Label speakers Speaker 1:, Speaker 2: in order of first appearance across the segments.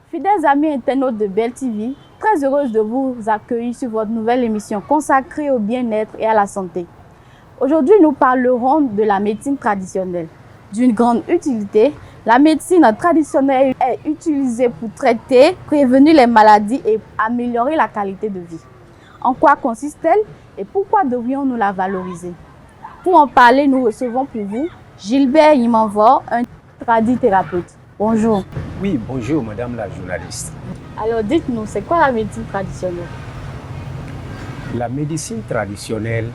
Speaker 1: Fidèles amis internautes de Belle TV, très heureuse de vous accueillir sur votre nouvelle émission consacrée au bien-être et à la santé. Aujourd'hui, nous parlerons de la médecine traditionnelle. D'une grande utilité, la médecine traditionnelle est utilisée pour traiter, prévenir les maladies et améliorer la qualité de vie. En quoi consiste-t-elle et pourquoi devrions-nous la valoriser? Pour en parler, nous recevons pour vous Gilbert Imanvor, un tradithérapeute. Bonjour.
Speaker 2: Oui, bonjour madame la journaliste.
Speaker 1: Alors dites-nous, c'est quoi la médecine traditionnelle?
Speaker 2: La médecine traditionnelle,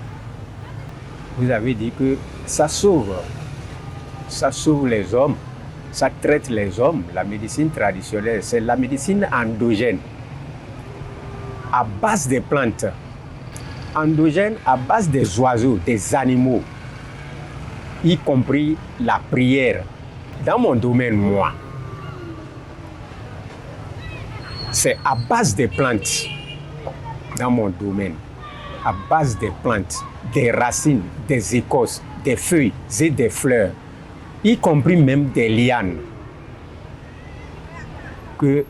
Speaker 2: vous avez dit que ça sauve les hommes, ça traite les hommes. La médecine traditionnelle, c'est la médecine endogène, à base des plantes, endogène à base des oiseaux, des animaux, y compris la prière. Dans mon domaine, moi, c'est à base des plantes. Dans mon domaine, à base des plantes, des racines, des écorces, des feuilles et des fleurs, y compris même des lianes, que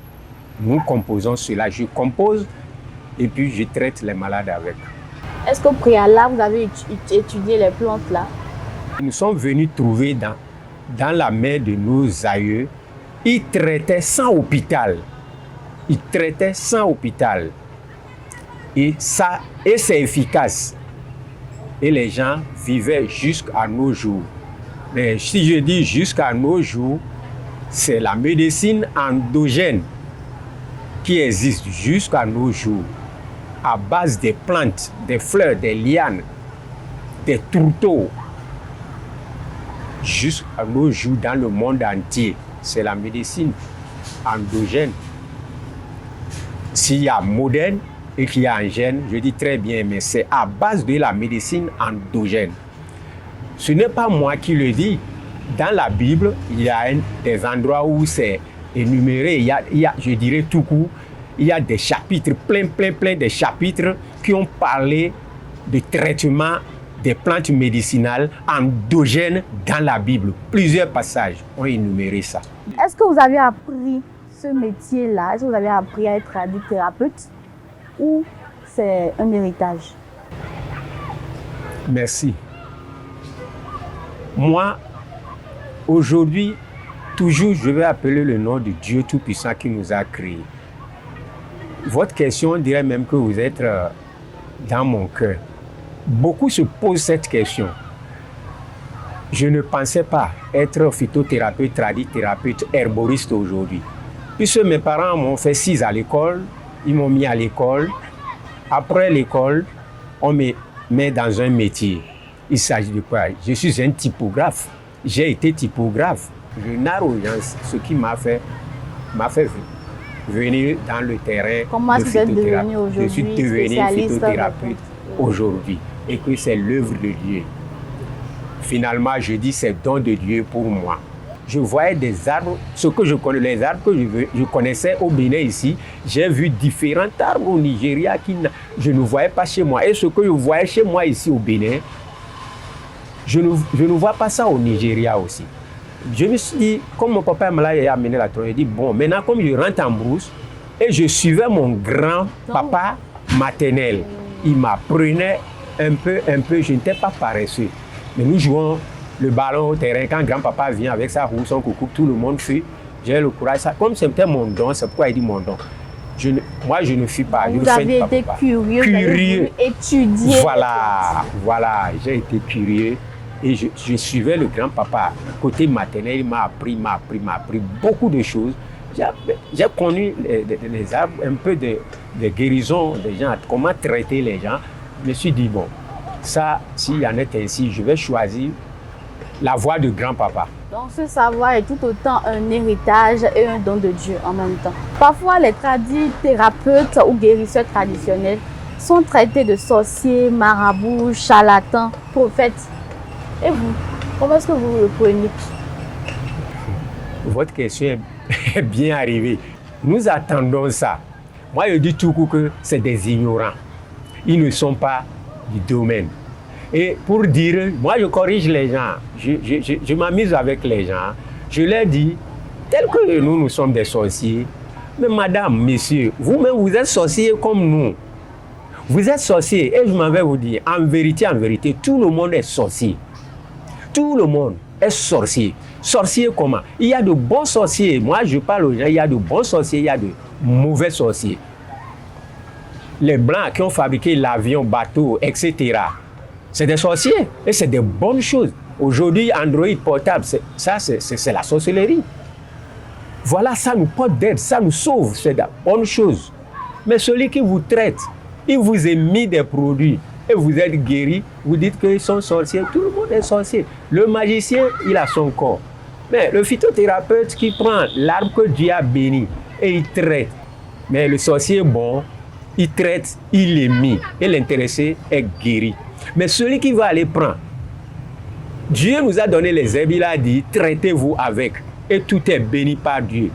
Speaker 2: nous composons cela. Je compose et puis je traite les malades avec.
Speaker 1: Est-ce qu'au préalable, vous avez étudié les plantes là?
Speaker 2: Nous sommes venus trouver dans la main de nos aïeux, ils traitaient sans hôpital. Ils traitaient sans hôpital. Et c'est efficace. Et les gens vivaient jusqu'à nos jours. Mais si je dis jusqu'à nos jours, c'est la médecine endogène qui existe jusqu'à nos jours, à base des plantes, des fleurs, des lianes, des tourteaux. Jusqu'à nos jours dans le monde entier, c'est la médecine endogène. S'il y a moderne et qu'il y a angène, je dis très bien, mais c'est à base de la médecine endogène. Ce n'est pas moi qui le dis. Dans la Bible, il y a des endroits où c'est énuméré. Il y a, je dirais tout court, il y a des chapitres, plein de chapitres qui ont parlé de traitement des plantes médicinales endogènes dans la Bible. Plusieurs passages ont énuméré ça.
Speaker 1: Est-ce que vous avez appris ce métier-là? Est-ce que vous avez appris à être tradithérapeute ou c'est un héritage?
Speaker 2: Merci. Moi, aujourd'hui, toujours, je vais appeler le nom de Dieu Tout-Puissant qui nous a créés. Votre question, on dirait même que vous êtes dans mon cœur. Beaucoup se posent cette question. Je ne pensais pas être phytothérapeute, tradithérapeute, herboriste aujourd'hui. Puisque mes parents m'ont fait 6 à l'école, ils m'ont mis à l'école. Après l'école, on me met dans un métier. Il s'agit de quoi? Je suis un typographe. J'ai été typographe. Je narre aux gens ce qui m'a fait venir dans le terrain.
Speaker 1: Comment
Speaker 2: de
Speaker 1: vous êtes devenu
Speaker 2: Je suis
Speaker 1: aujourd'hui
Speaker 2: devenu phytothérapeute aujourd'hui et que c'est l'œuvre de Dieu. Finalement, je dis c'est don de Dieu pour moi. Je voyais des arbres, ce que je connais, les arbres que je connaissais au Bénin ici, j'ai vu différents arbres au Nigeria que je ne voyais pas chez moi. Et ce que je voyais chez moi ici au Bénin, je ne vois pas ça au Nigeria aussi. Je me suis dit, comme mon papa me l'a amené la tronche, j'ai dit, bon, maintenant comme je rentre en brousse, et je suivais mon grand-papa maternel, il m'apprenait un peu, je n'étais pas paresseux. Mais nous jouons le ballon au terrain, quand grand-papa vient avec sa roue, son coucou, tout le monde fuit. J'ai le courage, ça, comme c'était mon don, c'est pourquoi il dit mon don. Moi, je ne fuis pas.
Speaker 1: Vous avez été curieux, vous avez étudié.
Speaker 2: Voilà, j'ai été curieux. Et je suivais le grand-papa. Côté maternel, il m'a appris beaucoup de choses. J'ai connu les arbres, un peu de guérison des gens, comment traiter les gens. je me suis dit, bon, ça, s'il y en est ainsi, je vais choisir la voie de grand-papa.
Speaker 1: Donc ce savoir est tout autant un héritage et un don de Dieu en même temps. Parfois, les thérapeutes ou guérisseurs traditionnels sont traités de sorciers, marabouts, charlatans, prophètes. Et vous, comment est-ce que vous le prenez?
Speaker 2: Votre question est bien arrivée. Nous attendons ça. Moi, je dis tout coup que c'est des ignorants. Ils ne sont pas du domaine. Et pour dire, moi je corrige les gens, je m'amuse avec les gens, je leur dis, tel que nous sommes des sorciers, mais madame, monsieur, vous-même vous êtes sorciers comme nous. Vous êtes sorciers et je m'en vais vous dire, en vérité, tout le monde est sorcier. Tout le monde est sorcier. Sorcier comment? Il y a de bons sorciers. Moi je parle aux gens, il y a de bons sorciers, il y a de mauvais sorciers. Les blancs qui ont fabriqué l'avion, bateau, etc., c'est des sorciers et c'est des bonnes choses. Aujourd'hui, Android portable, c'est la sorcellerie. Voilà, ça nous porte d'aide, ça nous sauve, c'est de bonnes choses. Mais celui qui vous traite, il vous a mis des produits et vous êtes guéri, vous dites qu'ils sont sorciers. Tout le monde est sorcier. Le magicien, il a son corps. Mais le phytothérapeute qui prend l'arbre que Dieu a béni et il traite. Mais le sorcier est bon, il traite, il est mis et l'intéressé est guéri. Mais celui qui va aller prendre, Dieu nous a donné les herbes, il a dit, traitez-vous avec. Et tout est béni par Dieu.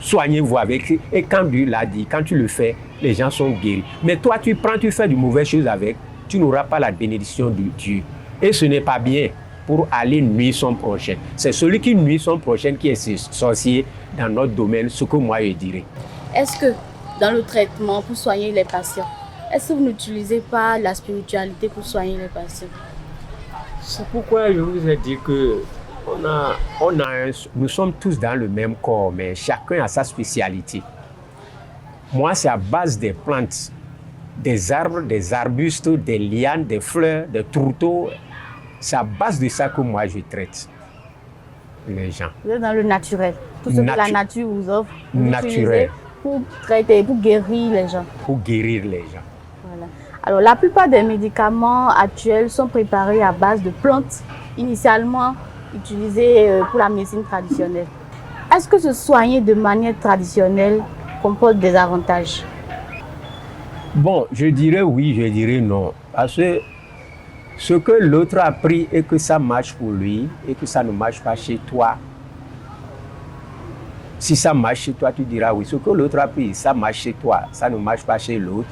Speaker 2: Soignez-vous avec. Et quand Dieu l'a dit, quand tu le fais, les gens sont guéris. Mais toi, tu prends, tu fais de mauvaises choses avec, tu n'auras pas la bénédiction de Dieu. Et ce n'est pas bien pour aller nuire son prochain. C'est celui qui nuit son prochain qui est sorcier dans notre domaine, ce que moi je dirais.
Speaker 1: Est-ce que dans le traitement pour soigner les patients, est-ce que vous n'utilisez pas la spiritualité pour soigner les patients?
Speaker 2: C'est pourquoi je vous ai dit que nous sommes tous dans le même corps, mais chacun a sa spécialité. Moi, c'est à base des plantes, des arbres, des arbustes, des lianes, des fleurs, des tourteaux. C'est à base de ça que moi je traite les gens.
Speaker 1: Vous êtes dans le naturel. Tout ce que la nature vous offre, vous
Speaker 2: naturel.
Speaker 1: Pour traiter, pour guérir les gens.
Speaker 2: Pour guérir les gens.
Speaker 1: Voilà. Alors, la plupart des médicaments actuels sont préparés à base de plantes, initialement utilisées pour la médecine traditionnelle. Est-ce que se soigner de manière traditionnelle comporte des avantages?
Speaker 2: Bon, je dirais oui, je dirais non. Parce que ce que l'autre a pris et que ça marche pour lui et que ça ne marche pas chez toi, si ça marche chez toi, tu diras oui. Ce que l'autre a pris, ça marche chez toi, ça ne marche pas chez l'autre.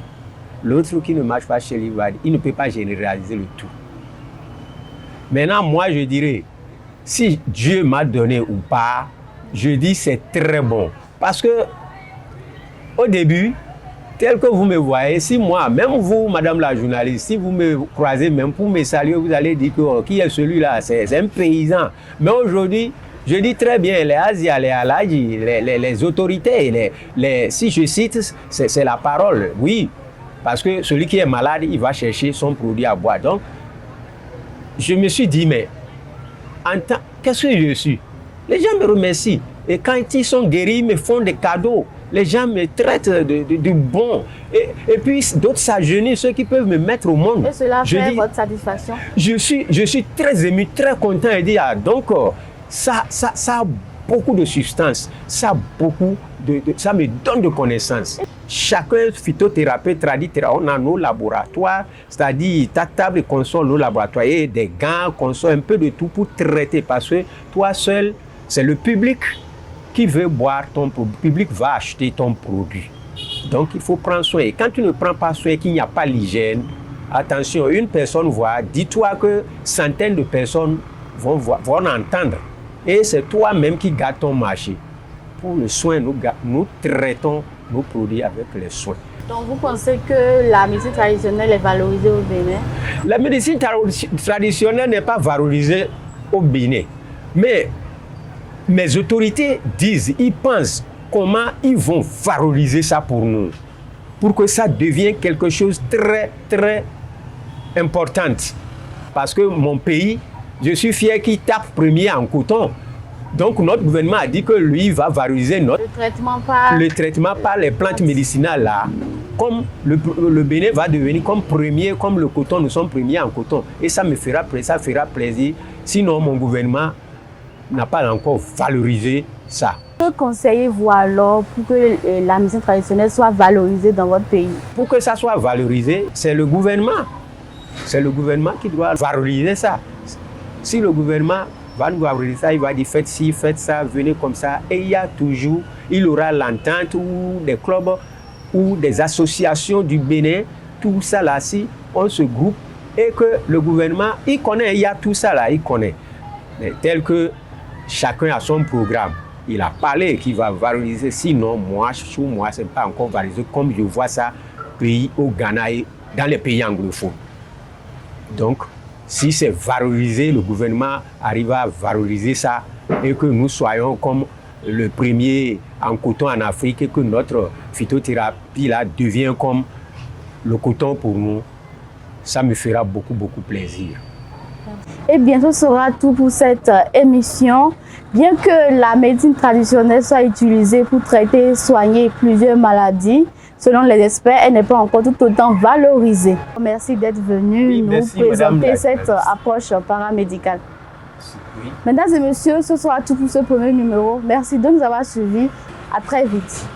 Speaker 2: L'autre qui ne marche pas chez lui, il ne peut pas généraliser le tout. Maintenant, moi, je dirais, si Dieu m'a donné ou pas, je dis c'est très bon. Parce que, au début, tel que vous me voyez, si moi, même vous, madame la journaliste, si vous me croisez même pour me saluer, vous allez dire que qui est celui-là? C'est un paysan. Mais aujourd'hui, je dis très bien, les Asias, les Aladji, les autorités, si je cite, c'est la parole, oui. Parce que celui qui est malade, il va chercher son produit à boire. Donc, je me suis dit, mais qu'est-ce que je suis? Les gens me remercient. Et quand ils sont guéris, ils me font des cadeaux. Les gens me traitent de bon. Et puis, d'autres s'agenouillent, ceux qui peuvent me mettre au monde.
Speaker 1: Et cela fait votre satisfaction? Je
Speaker 2: suis très ému, très content et dire, ah, donc, ça a beaucoup de substance, ça me donne de connaissances. Chacun phytothérapeute, on a nos laboratoires, c'est-à-dire ta table conçoit nos laboratoires et des gants, conçoit un peu de tout pour traiter parce que toi seul, c'est le public qui veut boire ton produit, le public va acheter ton produit. Donc il faut prendre soin. Et quand tu ne prends pas soin, qu'il n'y a pas l'hygiène, attention, une personne voit, dis-toi que centaines de personnes vont entendre. Et c'est toi-même qui garde ton marché. Pour le soin, nous traitons nos produits avec les soins.
Speaker 1: Donc vous pensez que la médecine traditionnelle est valorisée au Bénin?
Speaker 2: La médecine traditionnelle n'est pas valorisée au Bénin. Mais mes autorités disent, ils pensent comment ils vont valoriser ça pour nous. Pour que ça devienne quelque chose de très, très important. Parce que mon pays, je suis fier qu'il tape premier en coton. Donc notre gouvernement a dit que lui va valoriser le traitement par les plantes médicinales là, comme le Bénin va devenir comme premier, comme le coton, nous sommes premiers en coton. Et ça fera plaisir. Sinon, mon gouvernement n'a pas encore valorisé ça.
Speaker 1: Que conseillez-vous alors pour que la médecine traditionnelle soit valorisée dans votre pays?
Speaker 2: Pour que ça soit valorisé, c'est le gouvernement. C'est le gouvernement qui doit valoriser ça. Si le gouvernement va nous valoriser ça, il va dire faites ci, faites ça, venez comme ça. Et il aura l'entente ou des clubs ou des associations du Bénin, tout ça là, si on se groupe et que le gouvernement, il connaît, il y a tout ça là, il connaît. Mais tel que chacun a son programme. Il a parlé qu'il va valoriser, sinon moi, sous moi, ce n'est pas encore valorisé comme je vois ça au Ghana et dans les pays anglophones. Donc, si c'est valorisé, le gouvernement arrive à valoriser ça et que nous soyons comme le premier en coton en Afrique et que notre phytothérapie là devient comme le coton pour nous, ça me fera beaucoup plaisir.
Speaker 1: Et bien, ce sera tout pour cette émission. Bien que la médecine traditionnelle soit utilisée pour traiter et soigner plusieurs maladies, selon les experts, elle n'est pas encore tout autant valorisée. Merci d'être venu nous présenter cette approche paramédicale. Oui. Mesdames et messieurs, ce sera tout pour ce premier numéro. Merci de nous avoir suivis. À très vite.